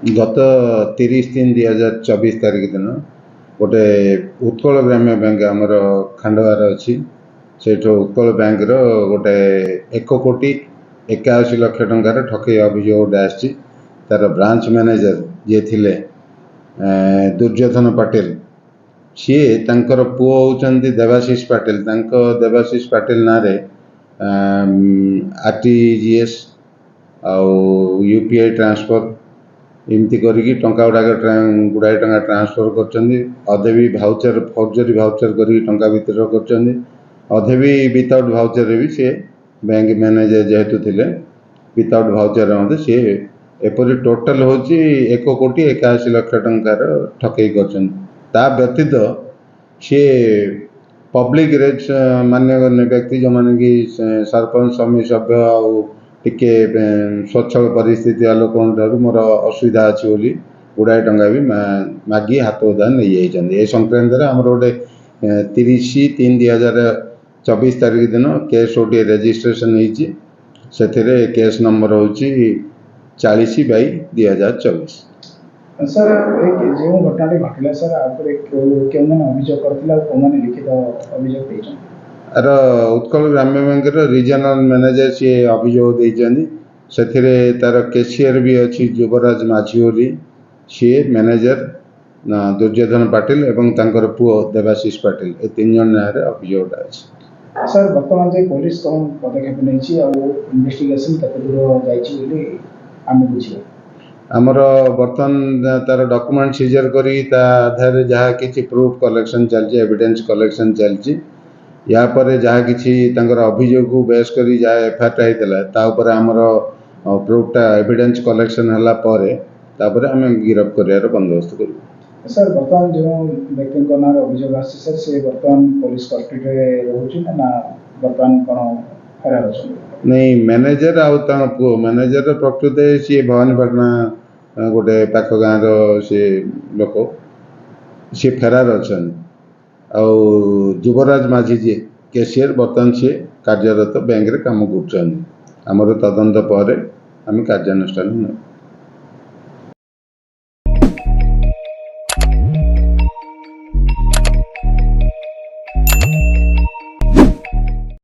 गत 30/3/2024 तारीख दिन गोटे उत्कल ग्राम्य बैंक आमर खांडवार अच्छी से उत्कल बैंक गोटे 1,81,00,000 टंकार ठकई अभियोग गोटे आसी तार ब्रांच मैनेजर जी थे दुर्योधन पाटिल सी तांकर पुओ होउचंदी देवाशीष पाटिल देवाशीष पाटिल ना रे RTGS आउ UPI ट्रांसफर एमती करिकी टंका गुड़ाए टंका ट्रांसफर करचंदी अधे भी भाउचर फर्जरी भाउचर करिकी टंका विथड्रॉ करचंदी अधे भी विदाउट भाउचर रे भी से बैंक मैनेजर जेहेतु थिले विदाउट भाउचर रे से एपरि टोटल होची 1,81,00,000 टंकार ठकई करचंदी ता व्यतीत से पब्लिक रे मान्यगण्य व्यक्ति जो माने कि सरपंच समिति सभ्य आउ टिके स्वच्छ परिस्थिति लोक मोर असुविधा अच्छी बोली गुड़ाए टंका भी मागी हाथ उधार नहीं जाइए ए संक्रांत आमर गोटे 30/3/2024 तारीख दिन केस गोटे रेजिस्ट्रेशन होती से केस नंबर हूँ 40/2024। सर जो घटना घटला सर क्यों अभियोग करते लिखित अभियोग आर उत्कल ग्राम्य बैंक रीजनल मैनेजर सी अभियोग देइचंदी से तार कैशियर भी अच्छी युवराज माझी बोली सी मैनेजर दुर्योधन पाटिल एवं तांकर पुओ देवाशीष पाटिल ए 3 जन ना रे अभियोग अछि। सर वर्तमान जे पुलिस कौन पदक्षेप नहीं इन्वेस्टिगेशन केते दूर जाइछि बोली आम बुझियो आमर बर्तमान तार डॉक्यूमेंट सीजर करी ता आधार जहाँ किसी प्रूफ कलेक्शन चलछि एविडेंस कलेक्शन चलछि या पर जहाँ किसी तांकर अभियोग को बेस करी जहाँ एफआईआर होता ता ऊपर आमर प्रूफटा एविडेंस कलेक्शन हला परे तापर आम गिरफ कर बंदोबस्त करूँ। सर बर्तमान जो व्यक्ति नाम अभियोग आसी सर से बर्तमान पुलिस कस्टडी रोचे ना बर्तमान कौन फरार अच्छा नहीं मैनेजर आउ पुओ मैनेजर प्रकृत सी भवानीपाटना गोटे पाख गाँव सी लोक सी फेरार अच्छा आउ युवराज माझी जी कैशियर बर्तमान सी कार्यरत बैंक रे काम कर आमर तदंत पर आम कार्यानुष्ठान।